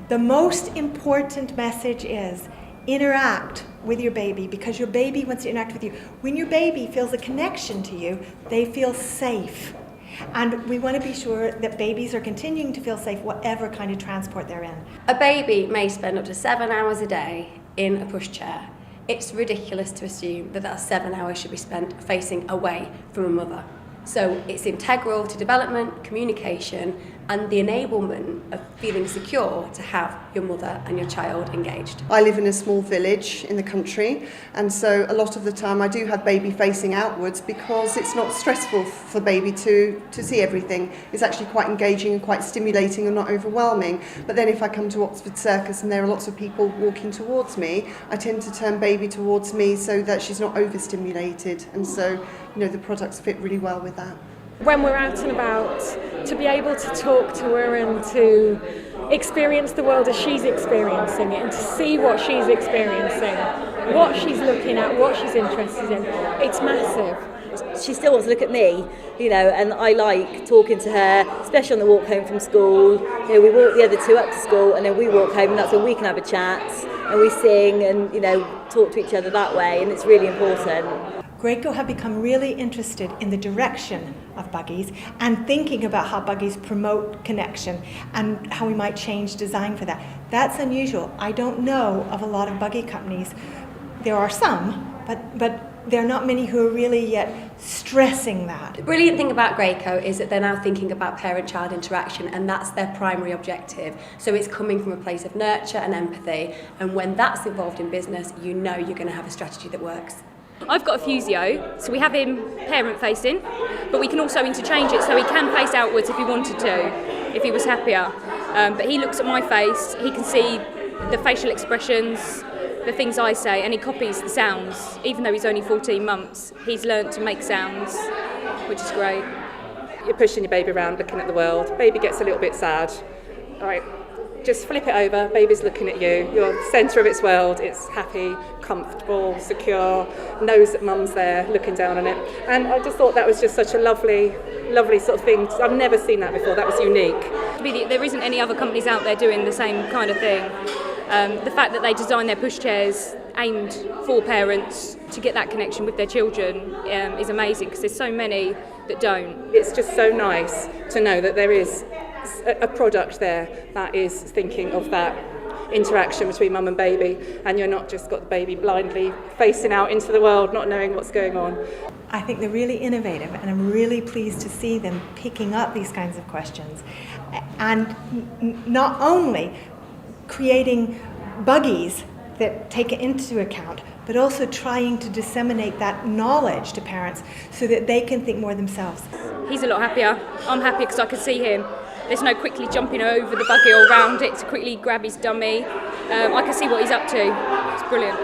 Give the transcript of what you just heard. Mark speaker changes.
Speaker 1: The most important message is interact with your baby, because your baby wants to interact with you. When your baby feels a connection to you, they feel safe. And we want to be sure that babies are continuing to feel safe whatever kind of transport they're in.
Speaker 2: A baby may spend up to 7 hours a day in a pushchair. It's ridiculous to assume that 7 hours should be spent facing away from a mother. So it's integral to development, communication, and the enablement of feeling secure to have your mother and your child engaged.
Speaker 3: I live in a small village in the country, and so a lot of the time I do have baby facing outwards because it's not stressful for baby to see everything. It's actually quite engaging and quite stimulating and not overwhelming. But then if I come to Oxford Circus and there are lots of people walking towards me, I tend to turn baby towards me so that she's not overstimulated, and so the products fit really well with that.
Speaker 4: When we're out and about, to be able to talk to her and to experience the world as she's experiencing it and to see what she's experiencing, what she's looking at, what she's interested in, it's massive.
Speaker 5: She still wants to look at me, and I like talking to her, especially on the walk home from school. We walk the other two up to school and then we walk home, and that's when we can have a chat and we sing and, talk to each other that way, and it's really important.
Speaker 1: Graco have become really interested in the direction of buggies and thinking about how buggies promote connection and how we might change design for that. That's unusual. I don't know of a lot of buggy companies. There are some, but there are not many who are really yet stressing that.
Speaker 2: The brilliant thing about Graco is that they're now thinking about parent-child interaction, and that's their primary objective. So it's coming from a place of nurture and empathy, and when that's involved in business, you're going to have a strategy that works.
Speaker 6: I've got a physio, so we have him parent facing, but we can also interchange it so he can face outwards if he wanted to, if he was happier. But he looks at my face, he can see the facial expressions, the things I say, and he copies the sounds. Even though he's only 14 months, he's learnt to make sounds, which is great.
Speaker 7: You're pushing your baby around, looking at the world. Baby gets a little bit sad. All right, just flip it over. Baby's looking at you. You're the centre of its world. It's happy, comfortable, secure, knows that mum's there looking down on it. And I just thought that was just such a lovely sort of thing. I've never seen that before. That was unique.
Speaker 6: There isn't any other companies out there doing the same kind of thing. The fact that they design their pushchairs aimed for parents to get that connection with their children is amazing, because there's so many that don't.
Speaker 7: It's just so nice to know that there is a product there that is thinking of that interaction between mum and baby, and you're not just got the baby blindly facing out into the world not knowing what's going on.
Speaker 1: I think they're really innovative, and I'm really pleased to see them picking up these kinds of questions and not only creating buggies that take it into account, but also trying to disseminate that knowledge to parents so that they can think more themselves.
Speaker 6: He's a lot happier. I'm happy because I can see him. There's no quickly jumping over the buggy or around it to quickly grab his dummy. I can see what he's up to. It's brilliant.